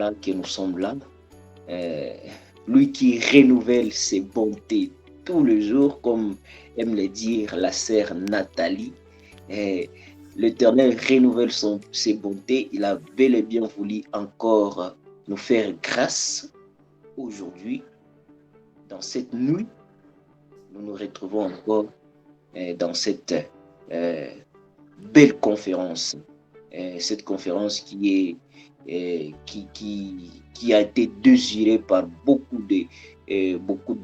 voilà que nous sommes là. Euh, Lui qui renouvelle ses bontés tous les jours, comme aime le dire la sœur Nathalie. L'Éternel renouvelle ses bontés. Il a bel et bien voulu encore nous faire grâce aujourd'hui. Dans cette nuit, nous nous retrouvons encore dans cette belle conférence. Cette conférence qui a été désirée par beaucoup de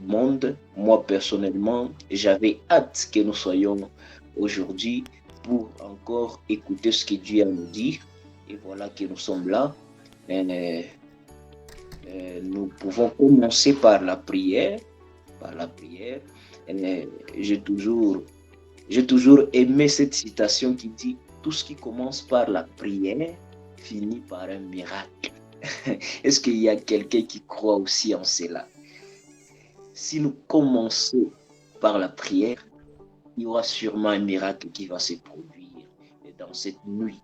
monde. Moi, personnellement, j'avais hâte que nous soyons aujourd'hui pour encore écouter ce que Dieu a nous dit. Et voilà que nous sommes là. Nous pouvons commencer par la prière. J'ai toujours aimé cette citation qui dit « Tout ce qui commence par la prière finit par un miracle ». Est-ce qu'il y a quelqu'un qui croit aussi en cela? Si nous commençons par la prière, il y aura sûrement un miracle qui va se produire dans cette nuit.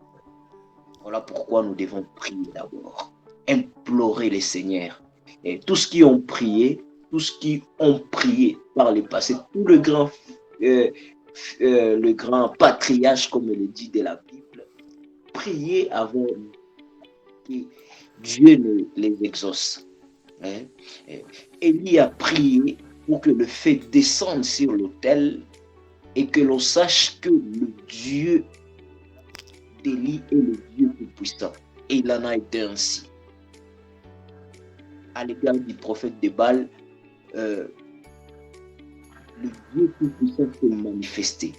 Voilà pourquoi nous devons prier d'abord, implorer le Seigneur. Et tous ceux qui ont prié par le passé, tout le grand patriarche, comme il le dit de la Bible, priez avant que Dieu ne les exauce. Élie a prié pour que le feu descende sur l'autel et que l'on sache que le Dieu d'Élie est le Dieu tout-puissant. Et il en a été ainsi. À l'égard du prophète de Baal, le Dieu tout-puissant s'est manifesté.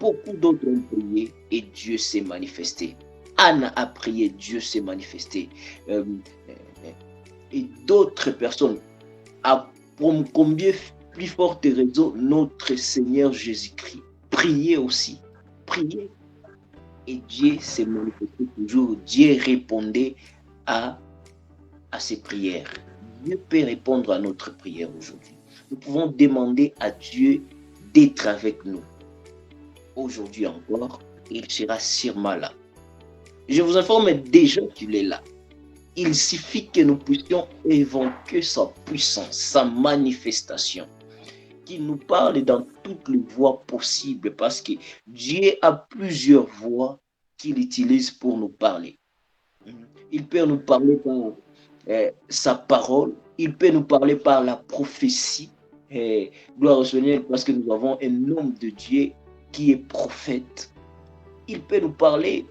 Beaucoup d'autres ont prié et Dieu s'est manifesté. Anne a prié, Dieu s'est manifesté. Et d'autres personnes, pour combien plus forte raison, notre Seigneur Jésus-Christ. Priez aussi. Priez. Et Dieu s'est manifesté toujours. Dieu répondait à ses prières. Dieu peut répondre à notre prière aujourd'hui. Nous pouvons demander à Dieu d'être avec nous. Aujourd'hui encore, il sera sûrement là. Je vous informe déjà qu'il est là. Il suffit que nous puissions évoquer sa puissance, sa manifestation, qu'il nous parle dans toutes les voies possibles, parce que Dieu a plusieurs voies qu'il utilise pour nous parler. Il peut nous parler par sa parole, il peut nous parler par la prophétie. Gloire au Seigneur, parce que nous avons un homme de Dieu qui est prophète. Il peut nous parler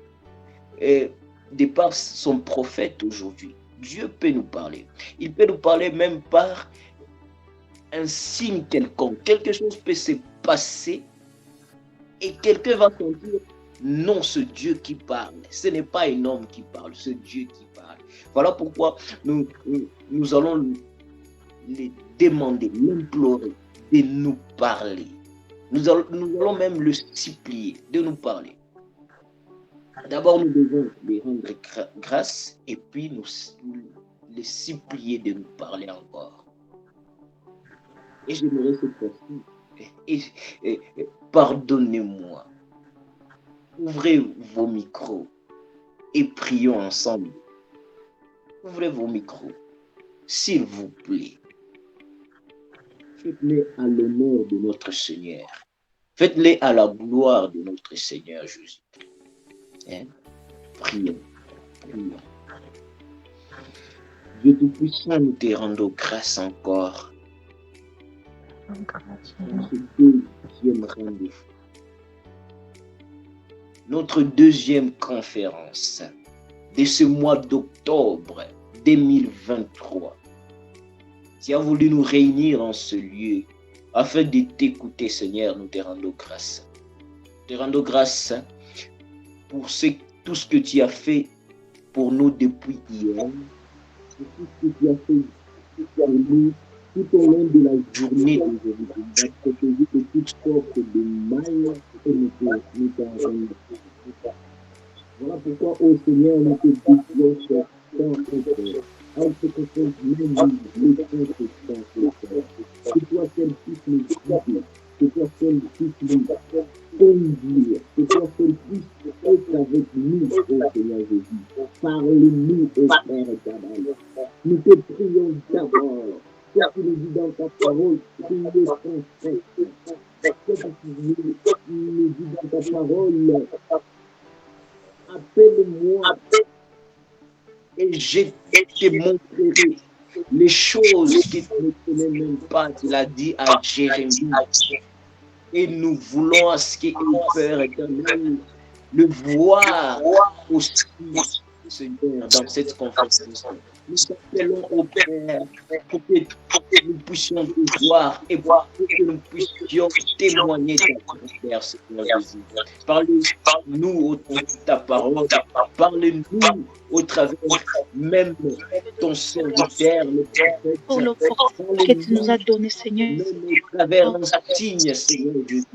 de par son prophète aujourd'hui. Dieu peut nous parler. Il peut nous parler même par un signe quelconque. Quelque chose peut se passer et quelqu'un va sentir non, ce Dieu qui parle. Ce n'est pas un homme qui parle, ce Dieu qui parle. Voilà pourquoi nous allons les demander, l'implorer de nous parler. Nous allons même le supplier de nous parler. D'abord, nous devons lui rendre grâce et puis nous les supplier de nous parler encore. Et j'aimerais cette fois-ci, pardonnez-moi. Ouvrez vos micros et prions ensemble. Ouvrez vos micros, s'il vous plaît. Faites-les à l'honneur de notre Seigneur. Faites-les à la gloire de notre Seigneur Jésus. Prions. Dieu Tout-Puissant, nous te rendons grâce encore. Notre deuxième conférence de ce mois d'octobre 2023. Tu as voulu nous réunir en ce lieu afin de t'écouter, Seigneur, nous te rendons grâce. Te rendons grâce pour tout ce que tu as fait pour nous depuis hier, pour tout ce que tu as fait pour nous tout au long de la journée d'aujourd'hui. Tu as protégé de toutes sortes de mal et nous t'en rendons. Voilà pourquoi, ô Seigneur, nous te disons ce temps, en ce que tu même le que toi seul puisses nous guider, que toi seul puisses nous conduire, que toi seul puisses être avec nous, ô Seigneur Jésus. Parle-nous, ô Père éternel. Nous te prions d'abord. Ce que tu nous dis dans ta parole, priez sans cesse. Ce que tu nous dis dans ta parole, appelle-moi et je te montrerai les choses que tu ne connais même pas. Tu l'as dit à Jérémie. Et nous voulons à ce que le Père éternel le voir aussi, Seigneur, dans cette conférence. Nous t'appelons au Père pour que nous puissions te voir et pour que nous puissions témoigner ta Père, Seigneur Jésus. Parle-nous au travers de ta parole, parle-nous au travers même ton serviteur, le prophète. Pour l'opportunité que tu nous as donnée, Seigneur. Même au travers d'un signe, Seigneur Jésus,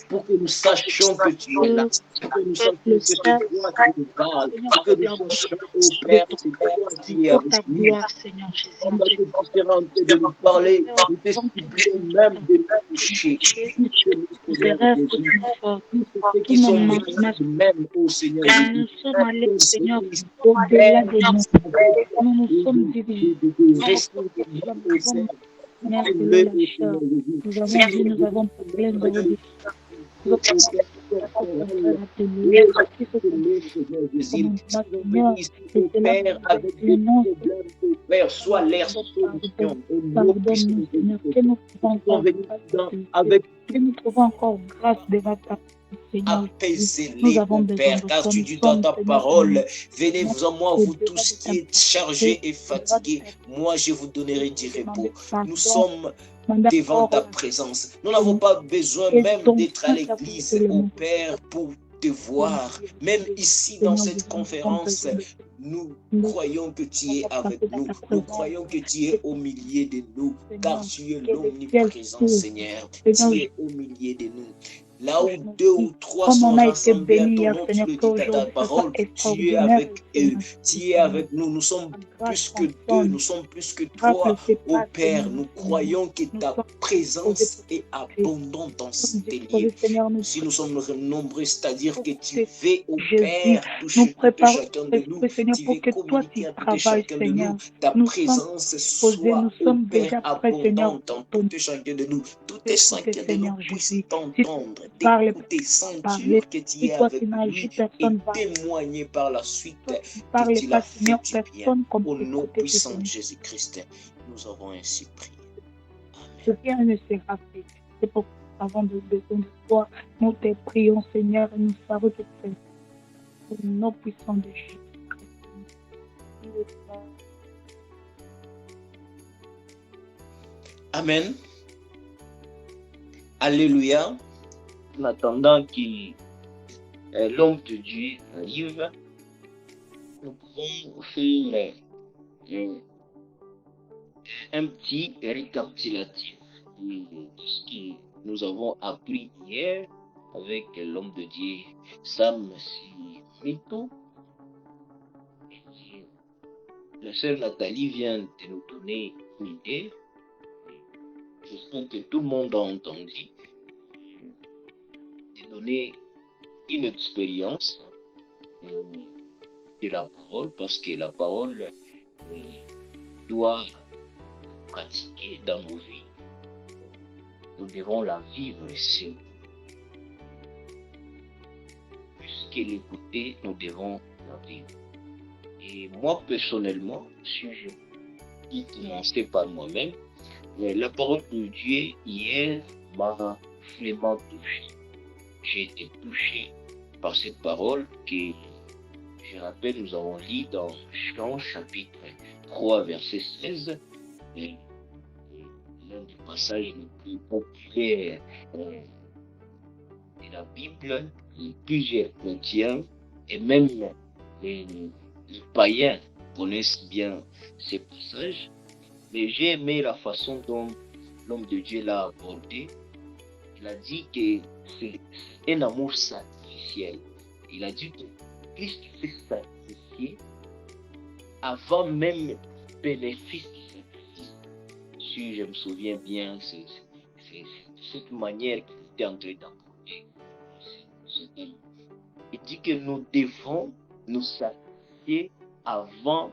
pour que nous sachions que tu es là, pour que nous sachions que c'est toi qui nous parles, pour que nous sachions, ô Père, c'est toi qui es Pour avec ta nous. gloire, Seigneur Jésus. Pendant que tu seras en train de nous parler, nous te supplions même de nous toucher. Seigneur Jésus, tous ceux qui sont malades même, ô Seigneur Jésus, Nous sommes allés, Seigneur, au-delà de nous. Nous nous sommes dirigés. Nous avons selon la chair. Nous avons vu, nous avons parlé, nous avons dit. Nous Père, avec des problèmes, Père, soit l'air solution, que nous trouvons encore grâce devant ta Apaisez-les, mon Père, car tu dis dans ta parole, venez vous en moi, vous tous qui êtes chargés et fatigués, moi je vous donnerai du repos. Nous sommes devant ta présence. Nous n'avons pas besoin même d'être à l'église, au Père, pour te voir. Même ici dans cette conférence, nous croyons que tu es avec nous. Nous croyons que tu es au milieu de nous, car tu es l'omniprésent, Seigneur. Tu es au milieu de nous. Là où deux ou trois sont rassemblés à ton nom, tu le dis à ta parole, tu es avec eux, tu es avec nous. Nous sommes plus que deux, nous sommes plus que trois. Ô Père, nous croyons que ta présence est abondante dans ces lieux. Si nous sommes nombreux, c'est-à-dire que tu veux, ô Père, toucher tout et chacun de nous, tu veux communiquer à tout et chacun de nous. Ta présence soit, ô Père, abondante dans tout et chacun de nous. Tout et chacun de nous puisse t'entendre, t'écouter, sentir que tu es avec lui et témoigner par la suite que tu l'as fait du bien. Au nom puissant de Jésus-Christ, nous avons ainsi prié. Rien ne sera fait. C'est pourquoi, avant de toi, nous te prions, Seigneur, et nous savons que c'est au nom puissant de Jésus. Amen. Alléluia. En attendant que l'homme de Dieu arrive, nous pouvons faire un petit récapitulatif de ce que nous avons appris hier avec l'homme de Dieu Sam Simito. La sœur Nathalie vient de nous donner une idée. J'espère que tout le monde a entendu. De donner une expérience de la parole, parce que la parole doit pratiquer dans nos vies. Nous devons la vivre ici. Plus que l'écouter, nous devons la vivre. Et moi, personnellement, si je peux commencer par moi-même, la parole de Dieu hier m'a vraiment touché. J'ai été touché par cette parole que, je rappelle, nous avons lu dans Jean chapitre 3, verset 16, l'un des passages les plus populaires de la Bible. Plusieurs chrétiens et même les païens connaissent bien ces passages, mais j'ai aimé la façon dont l'homme de Dieu l'a abordé. Il a dit que c'est un amour sacrificiel. Il a dit que Christ s'est sacrifié avant même bénéfice du sacrifice. Si je me souviens bien, c'est cette manière qu'il était en train d'aborder. Il dit que nous devons nous sacrifier avant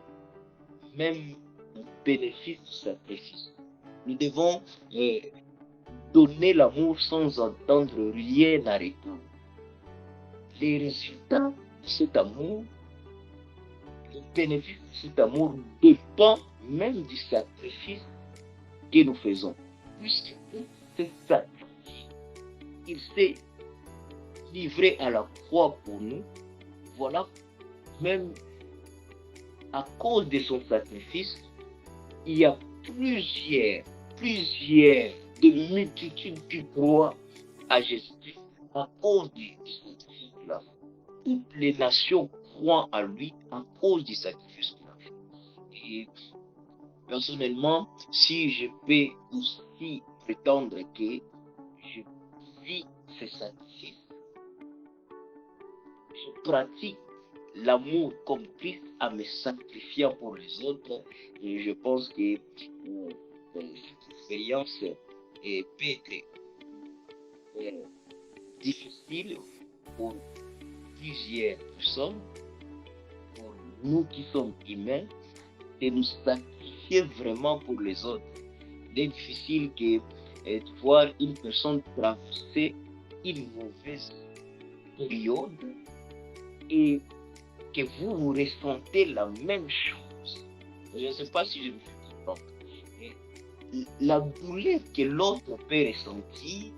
même le bénéfice du sacrifice. Nous devons donner l'amour sans entendre rien à retour. Les résultats de cet amour, le bénéfice de cet amour dépend même du sacrifice que nous faisons. Puisque c'est ça, il s'est livré à la croix pour nous. Voilà, même à cause de son sacrifice, il y a plusieurs, de multitudes qui croient à Jésus à cause du sacrifice-là. Toutes les nations croient à lui à cause du sacrifice qu'il a fait. Et personnellement, si je peux aussi prétendre que je vis ce sacrifice, je pratique l'amour comme Christ a me sacrifiant pour les autres, et je pense que cette expérience peut être difficile pour plusieurs personnes, pour nous qui sommes humains, de nous sacrifier vraiment pour les autres. Il est difficile de voir une personne traverser une mauvaise période et que vous ressentez la même chose. Je ne sais pas si je me fais comprendre. La douleur que l'autre peut ressentir,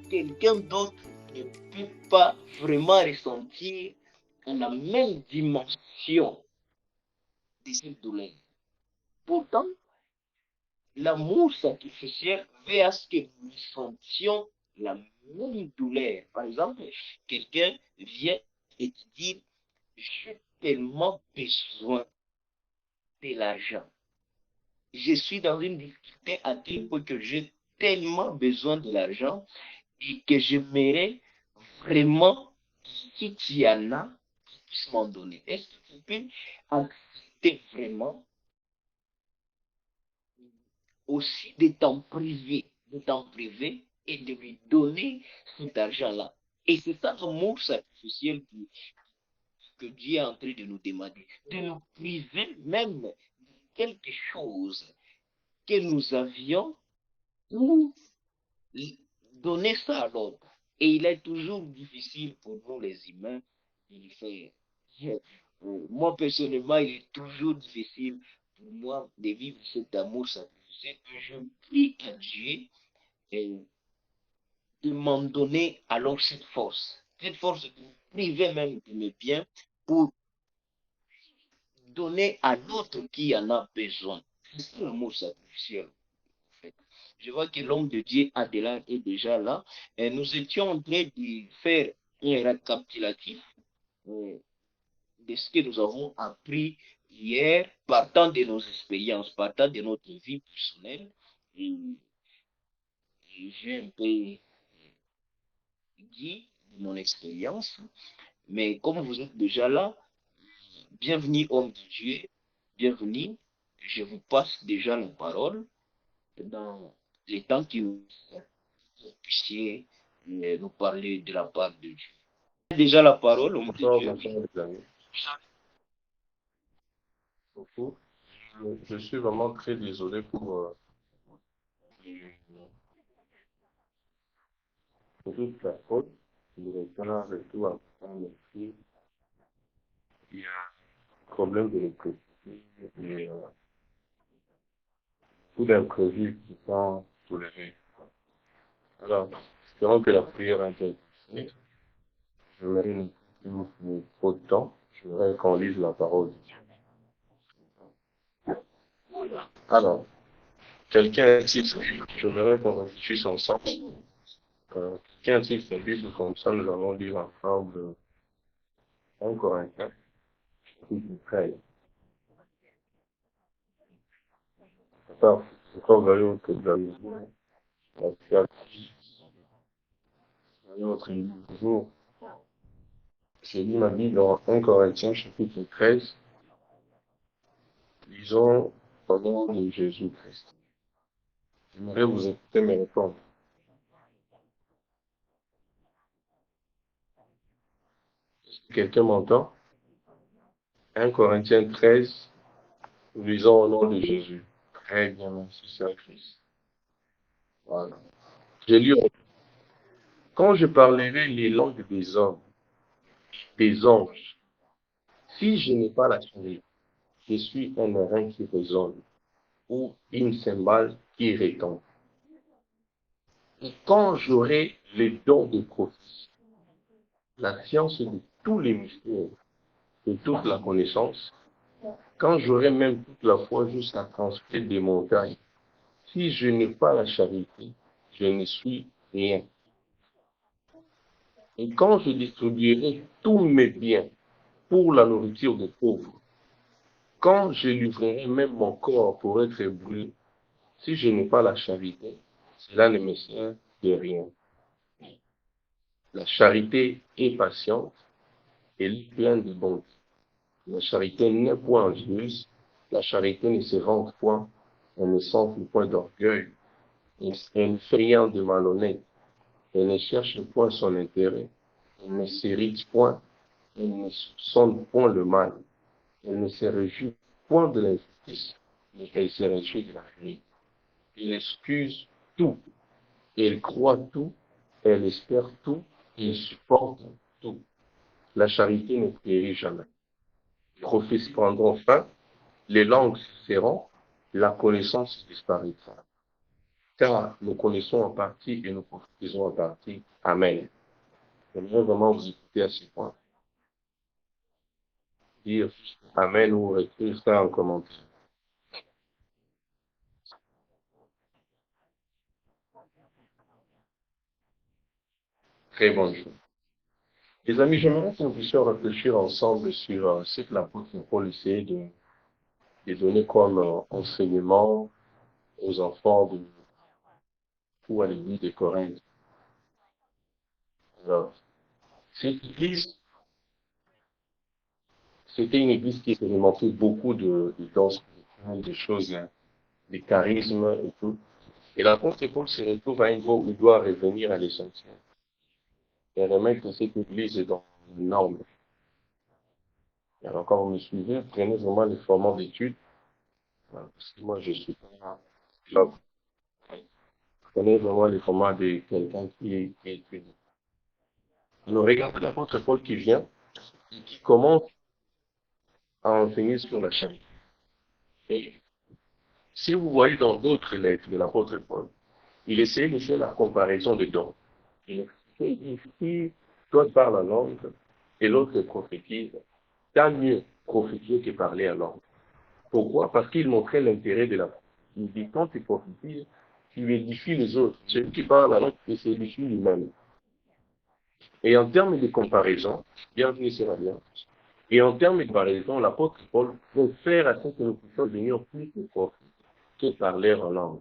quelqu'un d'autre ne peut pas vraiment ressentir la même dimension de cette douleur. Pourtant, l'amour sacrificiel veut à ce que nous ressentions la même douleur. Par exemple, quelqu'un vient et te dit, j'ai tellement besoin de l'argent. Je suis dans une difficulté à tel point que j'ai tellement besoin de l'argent et que j'aimerais vraiment, si tu y en as, tu puisses m'en donner. Est-ce que tu peux accepter vraiment aussi de t'en priver et de lui donner cet argent-là? Et c'est ça l'amour sacrificiel que Dieu est en train de nous demander, de nous priver même de quelque chose que nous avions pour donner ça à l'autre. Et il est toujours difficile pour nous les humains de le faire. Moi, personnellement, il est toujours difficile pour moi de vivre cet amour sacrificiel que je prie à Dieu de m'en donner alors cette force. Cette force de me priver même de mes biens pour donner à l'autre qui en a besoin. C'est l'amour sacrificiel. En fait. Je vois que l'homme de Dieu Adela est déjà là. Et nous étions en train de faire un récapitulatif de ce que nous avons appris hier, partant de nos expériences, partant de notre vie personnelle. Et j'ai un peu dit mon expérience, mais comme vous êtes déjà là, bienvenue homme de Dieu, bienvenue. Je vous passe déjà la parole dans les temps qui vous puissiez nous parler de la part de Dieu. Déjà la parole, homme de Dieu. Je suis vraiment très désolé pour toute la faute. Le retard et tout à il y a un problème de l'électricité et tout d'imprévus qui sont soulevés. Alors, espérons que la prière intercède. Je mets trop de temps. Je voudrais qu'on lise la parole de Dieu. Alors, quelqu'un a-t-il je voudrais qu'on réfléchisse ensemble. Quelqu'un a-t-il sa Bible comme ça, nous allons lire ensemble 1 Corinthiens, chapitre 13. Alors, encore vous allez que vous avez notre jour. J'ai lu ma Bible dans 1 Corinthiens, chapitre 13. Lisons au nom de Jésus-Christ. J'aimerais vous écouter mes réponses. Est-ce que quelqu'un m'entend? 1 Corinthiens 13, lisons au nom de Jésus. Très bien, merci, Seigneur Christ. Voilà. J'ai lu, quand je parlerai les langues des hommes, des anges, si je n'ai pas la charité, je suis un airain qui résonne ou une cymbale qui retombe. Et quand j'aurai les dons de prophétie, la science de tous les mystères et toute la connaissance, quand j'aurai même toute la foi jusqu'à transporter des montagnes, si je n'ai pas la charité, je ne suis rien. Et quand je distribuerai tous mes biens pour la nourriture des pauvres, quand je livrerai même mon corps pour être brûlé, si je n'ai pas la charité, cela ne me sert de rien. La charité est patiente, elle est pleine de bonté. La charité n'est point envieuse, la charité ne se vante point, elle ne s'enfle point d'orgueil, elle ne fait rien de malhonnête, elle ne cherche point son intérêt, elle ne s'irrite point, elle ne soupçonne point le mal, elle ne se réjouit point de l'injustice, mais elle se réjouit de la vérité. Elle excuse tout, elle croit tout, elle espère tout, elle supporte tout. La charité ne périt jamais. Les prophéties prendront fin, les langues cesseront, la connaissance disparaîtra. Car nous connaissons en partie et nous prophétisons en partie. Amen. J'aimerais vraiment vous écouter à ce point. Dire Amen ou écrire ça en commentaire. Très bonne journée. Les amis, j'aimerais qu'on puisse réfléchir ensemble sur ce que l'apôtre Paul essayait de donner comme enseignement aux enfants ou à l'église de Corinthe. Alors, cette église, c'était une église qui expérimentait beaucoup de dons spirituels, des choses, des charismes et tout. Et l'apôtre Paul se retrouve à un niveau où il doit revenir à l'essentiel. Et remettre cette église dans une norme. Et alors, quand vous me suivez, prenez vraiment les formats d'études. Parce que moi, je suis pas là. Prenez vraiment les formats de quelqu'un qui étudie. Alors, regardez l'apôtre Paul qui vient et qui commence à enseigner sur la charité. Et si vous voyez dans d'autres lettres de l'apôtre Paul, il essaie de faire la comparaison de dons. Il explique si toi parles en langue et l'autre prophétise, tant mieux prophétiser que parler en langue. Pourquoi? Parce qu'il montrait l'intérêt de la prophétie. Il dit quand tu prophétises, tu édifies les autres. Celui qui parle en langue, il s'édifie lui-même. Et en termes de comparaison, bienvenue sur la bien. Et en termes de comparaison, l'apôtre Paul préfère à ce que nous puissions devenir plus de prophètes que parler en langue.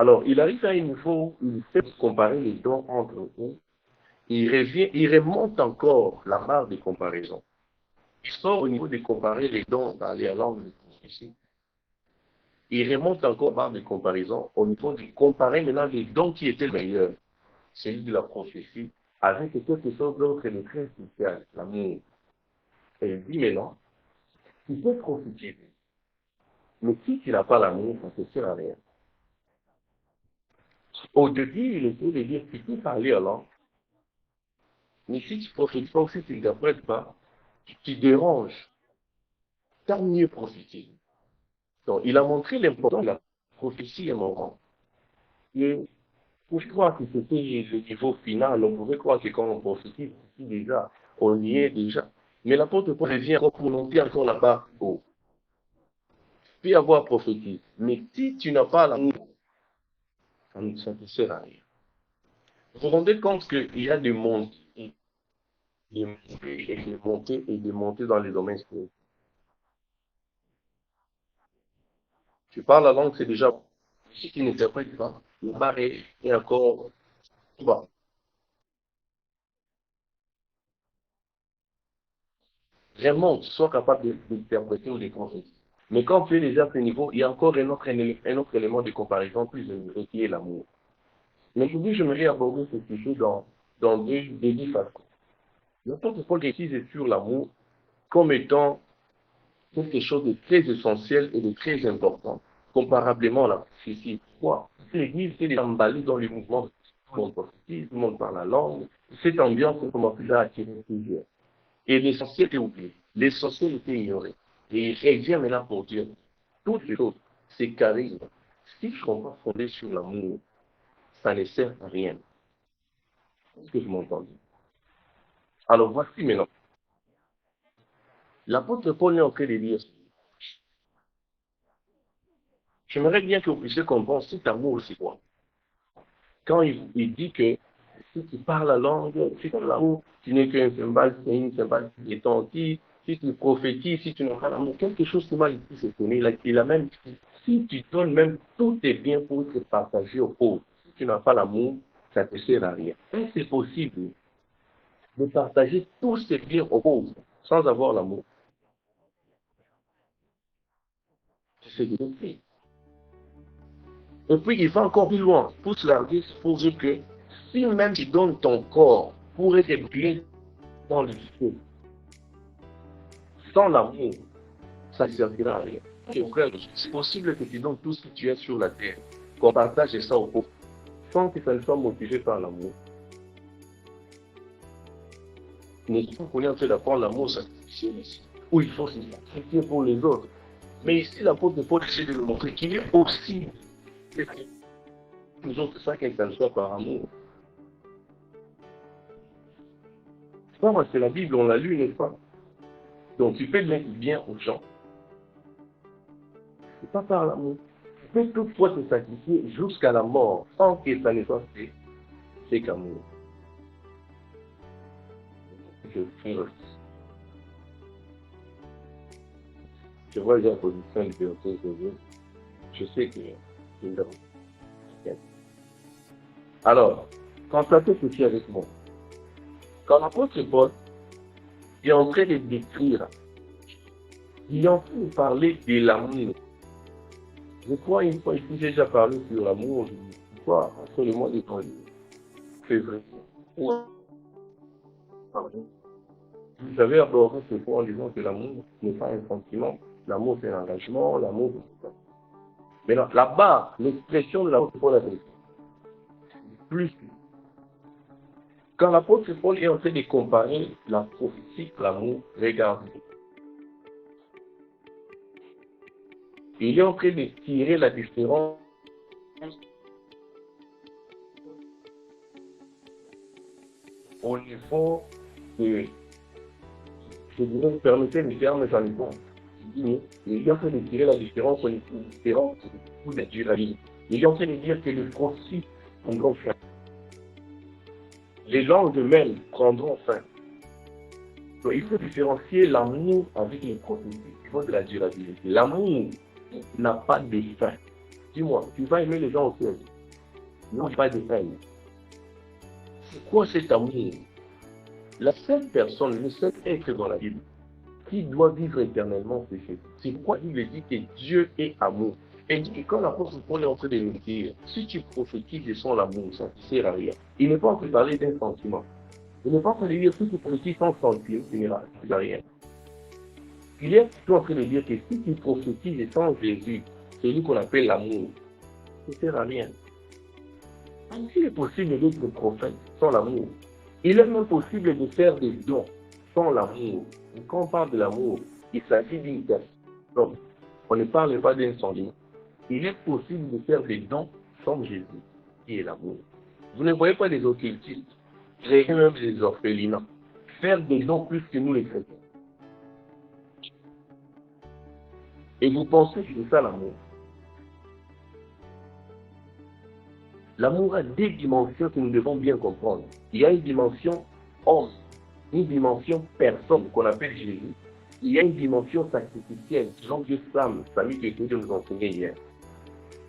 Alors, il arrive à un niveau où il fait comparer les dons entre eux. Il revient, il remonte encore la barre de comparaison. Il sort au niveau de comparer les dons dans les langues de prophétie. Il remonte encore la barre de comparaison au niveau de comparer maintenant les dons qui étaient meilleurs, celui de la prophétie, avec quelque chose d'autre de très spécial, l'amour. Et il dit maintenant, tu peux prophétiser, mais si tu n'as pas l'amour, ça ne te sert à rien. Au début, il essaie de dire, tu peux parler en langue, mais si tu ne prophétises pas ou si tu n'interprètes pas, tu déranges. Tant mieux prophétiser. Donc, il a montré l'importance de la prophétie à un moment. Et pour croire que c'était le niveau final, on pouvait croire que quand on prophétise, déjà, on y est déjà. Mais l'apôtre Paul revient encore pour monter encore la barre haut. Tu peux avoir prophétisé, mais si tu n'as pas l'amour, ça ne te sert à rien. Vous vous rendez compte qu'il y a des montées, des montées et des montées et des montées dans les domaines spirituels. Tu parles la langue, c'est déjà bon. Si tu n'interprètes pas, le barre est encore bas. Vraiment, sois capable d'interpréter ou de comprendre. Mais quand tu es déjà à ce niveau, il y a encore un autre élément de comparaison plus élevé qui est l'amour. Mais aujourd'hui, j'aimerais aborder ce sujet dans deux façons. L'apôtre Paul précise sur l'amour comme étant quelque chose de très essentiel et de très important, comparablement à la prophétie. Pourquoi? L'Église s'est emballée dans les mouvements de prophétie, tout le monde parle la langue. Cette ambiance commence à attirer plusieurs. Et l'essentiel était oublié. L'essentiel était ignoré. Et il vient maintenant pour dire, toutes les choses, ces charismes, si je ne sont pas fondés sur l'amour, ça ne sert à rien. Est-ce que je m'entends? Alors voici maintenant. L'apôtre Paul est en train de dire, j'aimerais bien que vous puissiez comprendre cet amour, c'est quoi. Quand il dit que si tu parles la langue, si tu as l'amour, tu n'es qu'un symbole, c'est une symbole qui est entier. Si tu prophétises, si tu n'as pas l'amour, quelque chose qui m'a dit, c'est donné. Il a même dit, si tu donnes même tous tes biens pour te partager aux pauvres, si tu n'as pas l'amour, ça ne te sert à rien. Est-ce que c'est possible de partager tous ces biens aux pauvres sans avoir l'amour? C'est ce qu'il fait. Et puis, il va encore plus loin. Pour se larguer, pour dire que si même tu donnes ton corps pour être bien dans le feu, sans l'amour, ça ne servira à rien. Et frère, c'est possible que tu donnes tout ce que tu as sur la terre, qu'on partage ça aux pauvres, sans que ça ne soit motivé par l'amour. N'est-ce pas qu'on est en train d'apprendre l'amour sacrificiel ici, où il faut se sacrifier pour les autres. Mais ici, l'apôtre Paul essaie de nous montrer qu'il est possible que nous autres, ça, que ça ne soit par amour. Non, moi, c'est la Bible, on l'a lu, n'est-ce pas? Donc, tu peux mettre bien aux gens. C'est pas par l'amour. Tu peux toutefois te sacrifier jusqu'à la mort, sans que ça ne soit fait. C'est qu'amour. Je vois déjà la position de Théophile de Dieu. Je sais que nous avons. Alors, constatez ceci avec moi. Quand l'apôtre Paul est en train de décrire, il est en train de parler de l'amour. Je crois une fois ici, j'ai déjà parlé sur l'amour, je crois, entre le mois de février. Vous avez abordé ce point en disant que l'amour n'est pas un sentiment, l'amour c'est un engagement, l'amour c'est... Mais là-bas, l'expression de l'apôtre Paul est plus. Quand l'apôtre Paul est en train de comparer la prophétie et l'amour, regardez. Il est en train de tirer la différence au niveau de, je dirais, permettez le terme, j'en ai pas. Il est en train de tirer la différence au niveau de la durabilité. Il est en train de dire que le processus prendront fin. Les langues de mêmes prendront fin. Donc, il faut différencier l'amour avec les processus au niveau de la durabilité. L'amour n'a pas de fin. Dis-moi, tu vas aimer les gens au ciel. Non, pas de fin. C'est quoi cet amour? La seule personne, le seul être dans la Bible qui doit vivre éternellement, c'est Jésus. C'est pourquoi il dit que Dieu est amour. Et quand l'apôtre Paul est en train de nous dire, si tu prophétises sans l'amour, ça ne sert à rien. Il n'est pas en train de parler d'un sentiment. Il n'est pas en train de dire, si tu prophétises sans sentiment, ça ne sert à rien. Il est plutôt en train de dire que si tu prophétises sans Jésus, celui qu'on appelle l'amour, ça ne sert à rien. S'il est possible d'être prophète sans l'amour, il est même possible de faire des dons sans l'amour. Et quand on parle de l'amour, il s'agit d'une personne. Donc, on ne parle pas d'un sentiment. Il est possible de faire des dons sans Jésus, qui est l'amour. Vous ne voyez pas des occultistes, créer même des orphelinats, faire des dons plus que nous les chrétiens. Et vous pensez que c'est ça l'amour? L'amour a des dimensions que nous devons bien comprendre. Il y a une dimension homme, une dimension personne qu'on appelle Jésus. Il y a une dimension sacrificielle, Jean-Dieu Sam, famille que Dieu nous enseignait hier.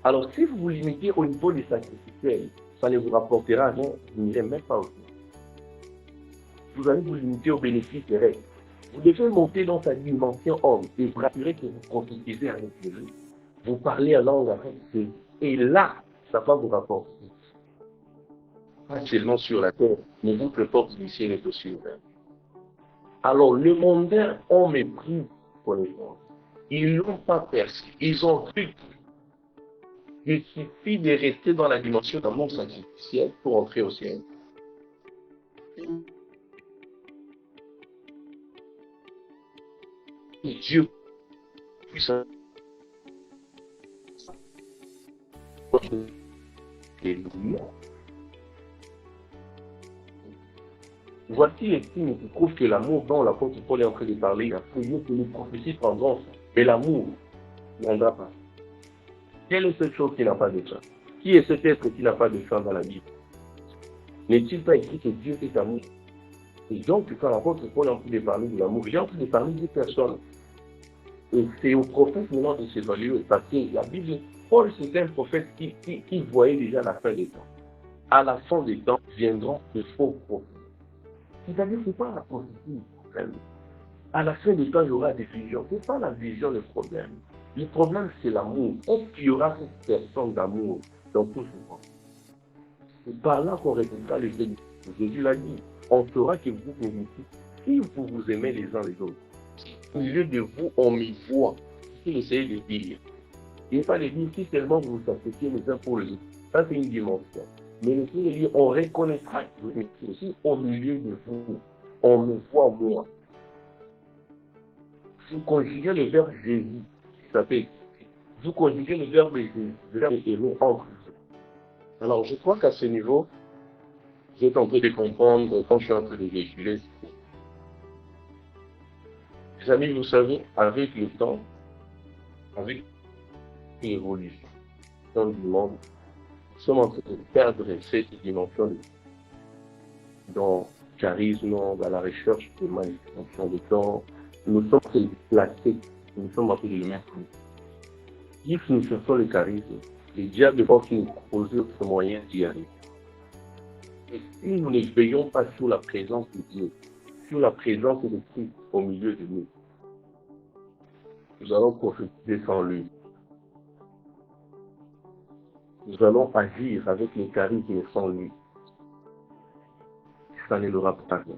Alors si vous vous limitez au niveau du sacrificiel, ça ne vous rapportera rien, vous n'irez même pas au ciel. Vous allez vous limiter aux bénéfices terrestres. Vous devez monter dans sa dimension homme et vous rassurer que vous prophétisez avec Jésus. Vous parlez en langue avec Jésus. Et là, ça va vous rapporter. Pas seulement sur la terre, mais votre porte du ciel est aussi ouverte. Alors, le mondain ont mépris connaissance. Ils l'ont pas perçu. Ils ont cru qu'il suffit de rester dans la dimension d'un monde sacrificiel pour entrer au ciel. Et Dieu puisse voici les signes qui prouvent que l'amour dont l'apôtre Paul est en train de parler, il a prévu que les prophéties prendront, mais l'amour ne viendra pas. Quelle est cette chose qui n'a pas de fin? Qui est cet être qui n'a pas de fin dans la Bible? N'est-il pas écrit que Dieu est amour? Et donc, quand l'apôtre Paul est en train de parler de l'amour, il est en train de parler des personnes. Et c'est au prophète maintenant de s'évaluer, parce que la Bible, Paul c'était un prophète qui voyait déjà la fin des temps. À la fin des temps viendront de faux prophètes. C'est-à-dire que ce n'est pas la prophétie le problème. À la fin des temps, il y aura des visions. Ce n'est pas la vision le problème. Le problème, c'est l'amour. Est-ce qu'il y aura cette personne d'amour dans tout ce monde? C'est par là qu'on résoudra les ennemis. Jésus l'a dit. On saura que vous m'aimez si vous vous aimez les uns les autres. Au milieu de vous, on me voit. C'est essayer de dire. Il n'est pas de dire si seulement vous vous associez les uns pour les autres. Ça, c'est une dimension. Mais le Seigneur dit, on reconnaîtra que vous m'aimez aussi au milieu de vous. On me voit moi. Vous conjuguez le verbe Jésus, qui s'appelle. Vous conjuguez le verbe Jésus, le verbe héros entre vous. Alors, je crois qu'à ce niveau, vous êtes en train de comprendre quand je suis en train de véhiculer. Les amis, vous savez, avec le temps, avec l'évolution du monde, nous sommes en train de perdre cette dimension dans le charisme, dans la recherche de manifestation de temps. Nous sommes placés, nous sommes en train de le mettre. Si nous cherchons le charisme, les diables vont nous proposer d'autres moyens d'y arriver. Et si nous ne veillons pas sur la présence de Dieu, sur la présence de Christ au milieu de nous, nous allons prophétiser sans lui. Nous allons agir avec le charisme sans lui. Ça ne l'aura pas bien.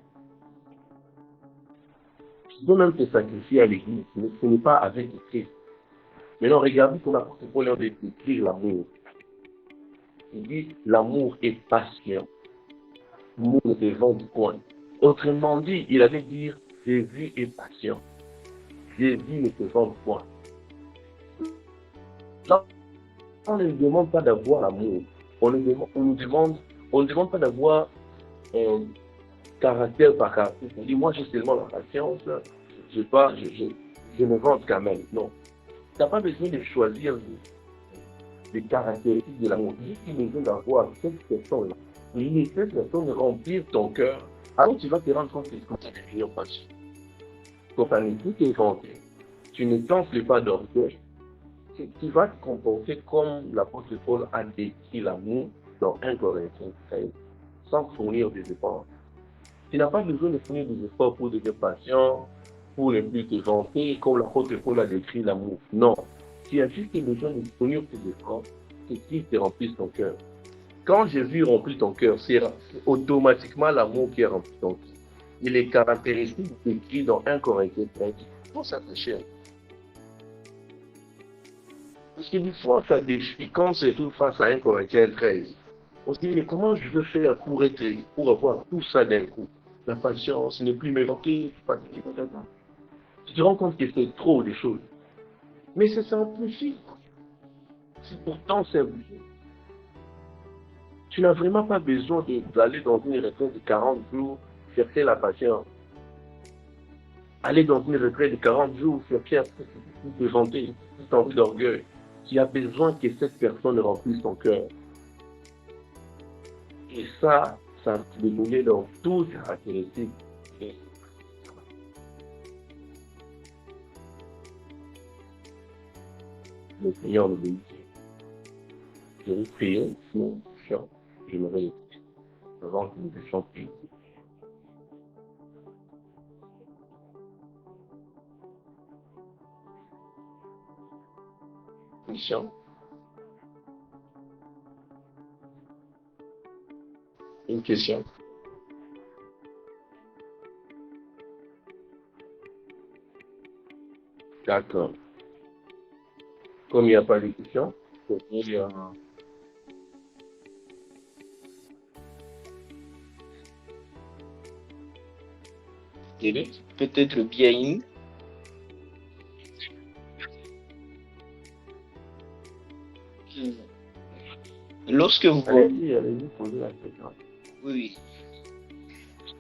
Tu peux même te sacrifier à l'église, mais ce n'est pas avec Christ. Maintenant, regardez pour l'apôtre Paul est décrire l'amour. Il dit l'amour est patient. L'amour ne se vend point. Autrement dit, il allait dire Jésus est patient. Jésus ne se vend point. Là, on ne demande pas d'avoir l'amour. On ne demande pas d'avoir caractère par caractère. On dit, moi j'ai seulement la patience, je me vante quand même. Non. Tu n'as pas besoin de choisir les caractéristiques de l'amour. Tu as besoin d'avoir cette personne-là. Et cette personne remplir ton cœur. Alors tu vas te rendre compte que tu vas devenir patient. Quand tu n'es plus inventé, tu ne t'enfles pas d'orgueil. Tu vas te comporter comme l'apôtre Paul a décrit l'amour dans 1 Corinthiens 13, sans fournir des efforts. Tu n'as pas besoin de fournir des efforts pour devenir patient, pour ne plus te vanter, comme l'apôtre Paul a décrit l'amour. Non. Tu as juste besoin de fournir tes efforts et Christ te remplisse ton cœur. Quand Jésus remplit ton cœur, c'est automatiquement l'amour qui a rempli ton cœur. Et les caractéristiques décrites dans 1 Corinthiens 13, il faut s'attacher à eux. Parce que des fois, ça défie quand c'est tout face à 1 Corinthiens 13. On se dit, mais comment je veux faire pour avoir tout ça d'un coup? La patience, ne plus m'évoquer, tu te rends compte que c'est trop des choses. Mais c'est simplifié. C'est pourtant simplifié. Tu n'as vraiment pas besoin d'aller dans une retraite de 40 jours chercher la patience. Aller dans une retraite de 40 jours chercher à te vanter, toute envie d'orgueil. Tu as besoin que cette personne remplisse ton cœur. Et ça te donné dans toutes les caractéristiques. Le Seigneur nous bénit. Je vais prier, sinon je me réveille avant que nous puissions prier. Mission. Une question. D'accord. Comme il n'y a pas de questions, il y a... Peut-être bien. Lorsque vous... Allez-y, posez la question. Oui,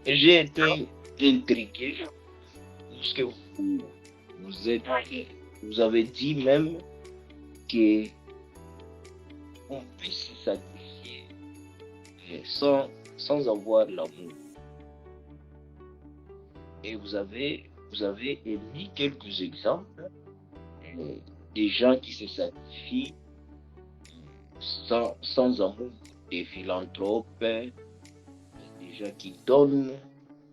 j'ai été intrigué lorsque vous avez dit même que on peut se sacrifier sans avoir l'amour. Et vous avez émis quelques exemples des gens qui se sacrifient sans amour, des philanthropes, des gens qui donnent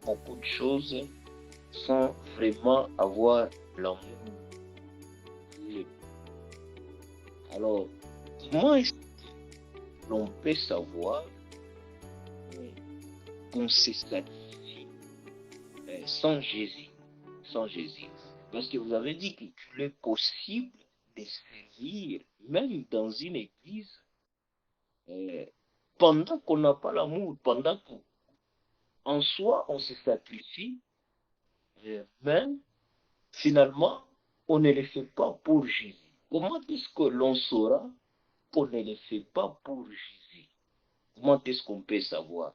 beaucoup de choses sans vraiment avoir l'amour. Alors, comment est-ce que l'on peut savoir qu'on se sacrifie sans Jésus? Sans Jésus. Parce que vous avez dit qu'il est possible de servir, même dans une église, pendant qu'on n'a pas l'amour, pendant qu'en soi on se sacrifie, mais finalement on ne le fait pas pour Jésus. Comment est-ce que l'on saura qu'on ne le fait pas pour Jésus? Comment est-ce qu'on peut savoir?